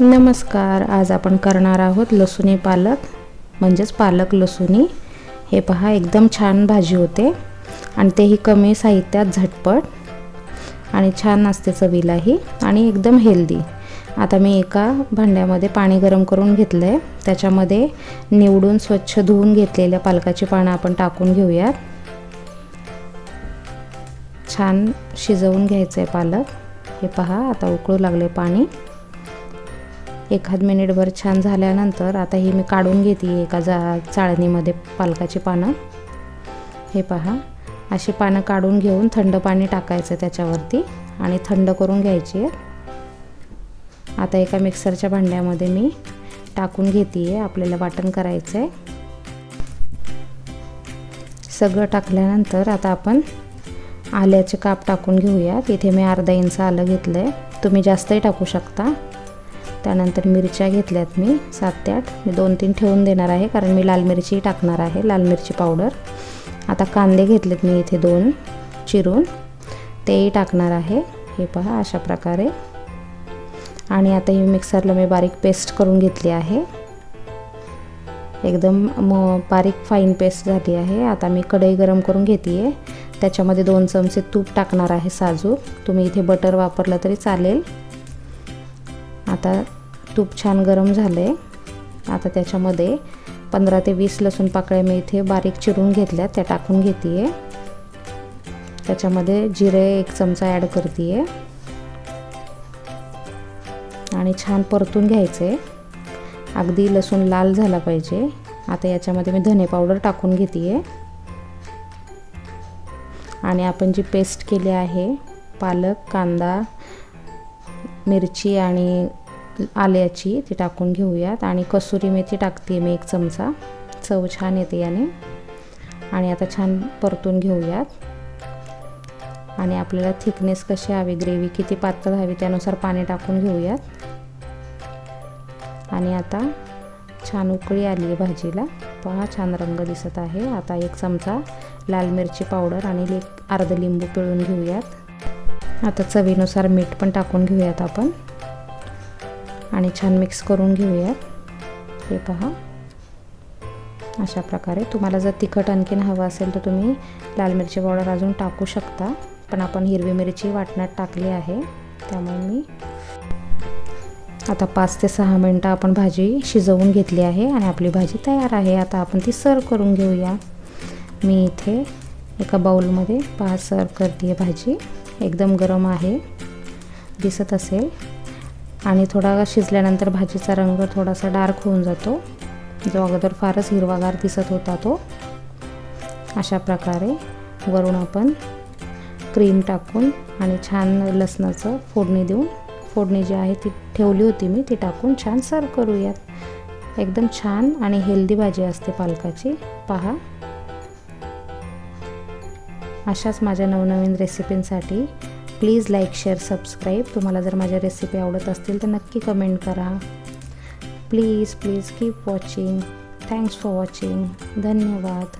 नमस्कार, आज आपण करणार आहोत लसुनी पालक म्हणजेच पालक लसुनी। हे पहा, एकदम छान भाजी होते आणि तेही कमी साहित्यात झटपट आणि छान असते चवीलाही आणि एकदम हेल्दी। आता मी एका भांड्यामध्ये पाणी गरम करून घेतलंय, त्याच्यामध्ये निवडून स्वच्छ धुवून घेतलेल्या पालकाची पानं आपण टाकून घेऊयात। छान शिजवून घ्यायचंय पालक। हे पहा, आता उकळू लागले पाणी। एखाद मिनिटभर छान झाल्यानंतर आता ही मी काढून घेते एका चाळणीमध्ये पालकाची पानं। हे पहा, अशी पानं काढून घेऊन थंड पाणी टाकायचं त्याच्यावरती आणि थंड करून घ्यायची। आता एका मिक्सरच्या भांड्यामध्ये मी टाकून घेते। आपल्याला वाटण करायचं आहे। सगळं टाकल्यानंतर आता आपण आल्याचे काप टाकून घेऊयात। इथे मी अर्धा इंच आलं घेतलंय, तुम्ही जास्तही टाकू शकता। त्यानंतर मिरच्या घेतल्यात मी 7 ते 8, मी 2-3 ठेवून देणार आहे कारण मी लाल मिरची टाकणार आहे, लाल मिरची पावडर। आता कांदे घेतलेत मी इथे 2 चिरून, तेही टाकणार आहे। हे पहा, अशा प्रकारे। आणि आता ही मिक्सरला मी बारीक पेस्ट करून घेतली आहे, एकदम बारीक फाईन पेस्ट झाली आहे। आता मी कढई गरम करून घेते, त्याच्यामध्ये 2 चमचे तूप टाकणार आहे साजूक, तुम्ही इथे बटर वापरलं तरी चालेल। आता तूप छान गरम झाले। आता त्याच्यामध्ये 15 ते 20 लसूण पाकळ्या मी इथे बारीक चिरून घेतल्या, त्या टाकून घेते। त्याच्यामध्ये जिरे 1 चमचा ॲड करते आणि छान परतून घ्यायचे, अगदी लसूण लाल झाला पाहिजे। आता याच्यामध्ये मी धने पावडर टाकून घेते आणि आपण जी पेस्ट केली आहे पालक, कांदा, मिरची आणि आल्याची, ती टाकून घेऊयात। आणि कसुरी मेथी टाकते मी 1 चमचा, चव छान येते याने। आणि आता छान परतून घेऊयात। आणि आपल्याला थिकनेस कशी हवी, ग्रेव्ही किती पातळ हवी त्यानुसार पाणी टाकून घेऊयात। आणि आता छान उकळी आली आहे भाजीला, पहा छान रंग दिसत आहे। आता 1 चमचा लाल मिरची पावडर आणि अर्धा लिंबू पिळून घेऊयात। आता चवीनुसार मीठ पण टाकून घेऊयात आपण आणि छान मिक्स करून घेऊयात। हे पहा, अशा प्रकारे। तुम्हाला जर तिखट आणखीन हवं असेल तर तुम्ही लाल मिरची पावडर अजून टाकू शकता, पण आपण हिरवी मिरची वाटणात टाकली आहे, त्यामुळे मी आता 5 ते 6 मिनटं आपण भाजी शिजवून घेतली आहे आणि आपली भाजी तयार आहे। आता आपण ती सर्व करून घेऊया। मी इथे एका बाउलमध्ये सर्व करते भाजी, एकदम गरम आहे, दिसत असेल। आणि थोडा शिजल्यानंतर भाजीचा रंग थोडासा डार्क होऊन जातो, जो अगोदर फारच हिरवागार दिसत होता तो। अशा प्रकारे वरून आपण क्रीम टाकून आणि छान लसणाचं फोडणी देऊन, फोडणी जी आहे ती ठेवली होती मी, ती टाकून छान सर्व करूयात। एकदम छान आणि हेल्दी भाजी असते पालकाची। पहा, अशाच माझ्या नवनवीन रेसिपींसाठी प्लीज लाईक, शेअर, सबस्क्राईब। तुम्हाला जर माझ्या रेसिपी आवडत असतील तर नक्की कमेंट करा। Please keep watching. Thanks for watching. धन्यवाद।